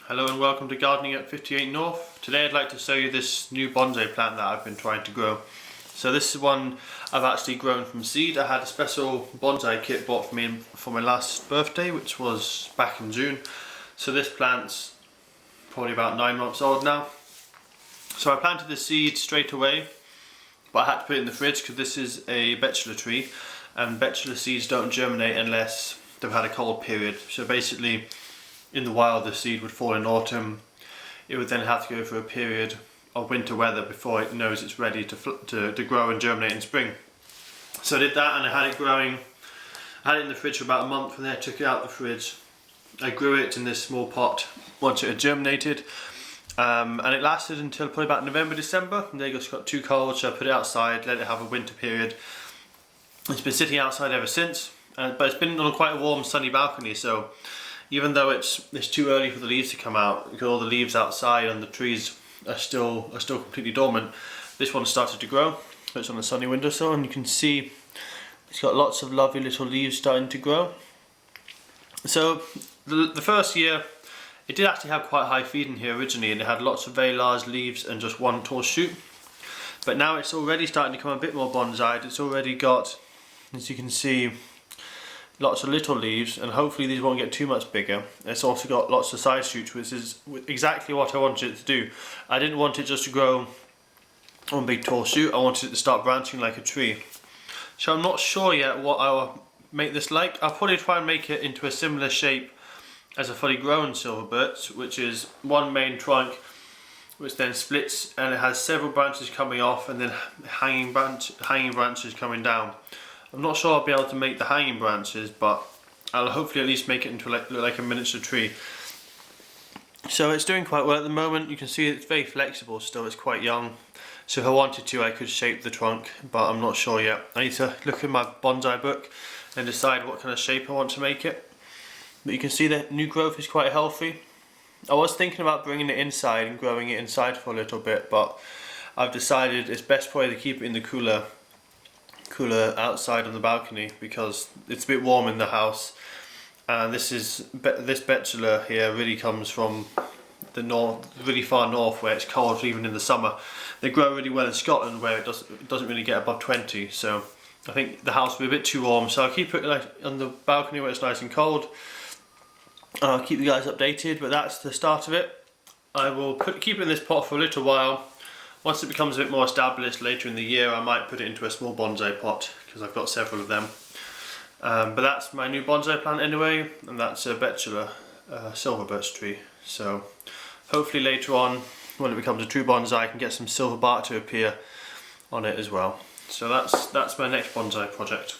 Hello and welcome to Gardening at 58 North. Today I'd like to show you this new bonsai plant that I've been trying to grow. So this is one I've actually grown from seed. I had a special bonsai kit bought for me for my last birthday, which was back in June. So this plant's probably about 9 months old now. So I planted the seed straight away, but I had to put it in the fridge because this is a Betula tree, and Betula seeds don't germinate unless they've had a cold period. So basically, in the wild the seed would fall in autumn. It would then have to go through a period of winter weather before it knows it's ready to grow and germinate in spring. So I did that and I had it growing. I had it in the fridge for about a month, and then I took it out of the fridge. I grew it in this small pot once it had germinated, and it lasted until probably about November, December, and then it just got too cold, so I put it outside, let it have a winter period. It's been sitting outside ever since, but it's been on quite a warm sunny balcony, so even though it's too early for the leaves to come out, because all the leaves outside and the trees are still completely dormant, this one started to grow. So it's on the sunny windowsill, and you can see it's got lots of lovely little leaves starting to grow. So the first year, it did actually have quite high feeding here originally, and it had lots of very large leaves and just one tall shoot. But now it's already starting to become a bit more bonsai'd. It's already got, as you can see, lots of little leaves, and hopefully these won't get too much bigger. It's also got lots of side shoots, which is exactly what I wanted it to do. I didn't want it just to grow one big tall shoot, I wanted it to start branching like a tree. So I'm not sure yet what I'll make this like. I'll probably try and make it into a similar shape as a fully grown silver birch, which is one main trunk which then splits and it has several branches coming off and then hanging branches coming down. I'm not sure I'll be able to make the hanging branches, but I'll hopefully at least make it into look like a miniature tree. So it's doing quite well at the moment. You can see it's very flexible still, it's quite young. So if I wanted to, I could shape the trunk, but I'm not sure yet. I need to look in my bonsai book and decide what kind of shape I want to make it. But you can see the new growth is quite healthy. I was thinking about bringing it inside and growing it inside for a little bit, but I've decided it's best probably to keep it in the cooler outside on the balcony, because it's a bit warm in the house, and this Betula here really comes from the north, really far north, where it's cold even in the summer. They grow really well in Scotland, where it doesn't really get above 20, so I think the house will be a bit too warm, so I'll keep it like on the balcony where it's nice and cold. I'll keep you guys updated, but that's the start of it. I will keep it in this pot for a little while. Once it becomes a bit more established later in the year, I might put it into a small bonsai pot, because I've got several of them. But that's my new bonsai plant anyway, and that's a Betula silver birch tree. So hopefully later on, when it becomes a true bonsai, I can get some silver bark to appear on it as well. So that's my next bonsai project.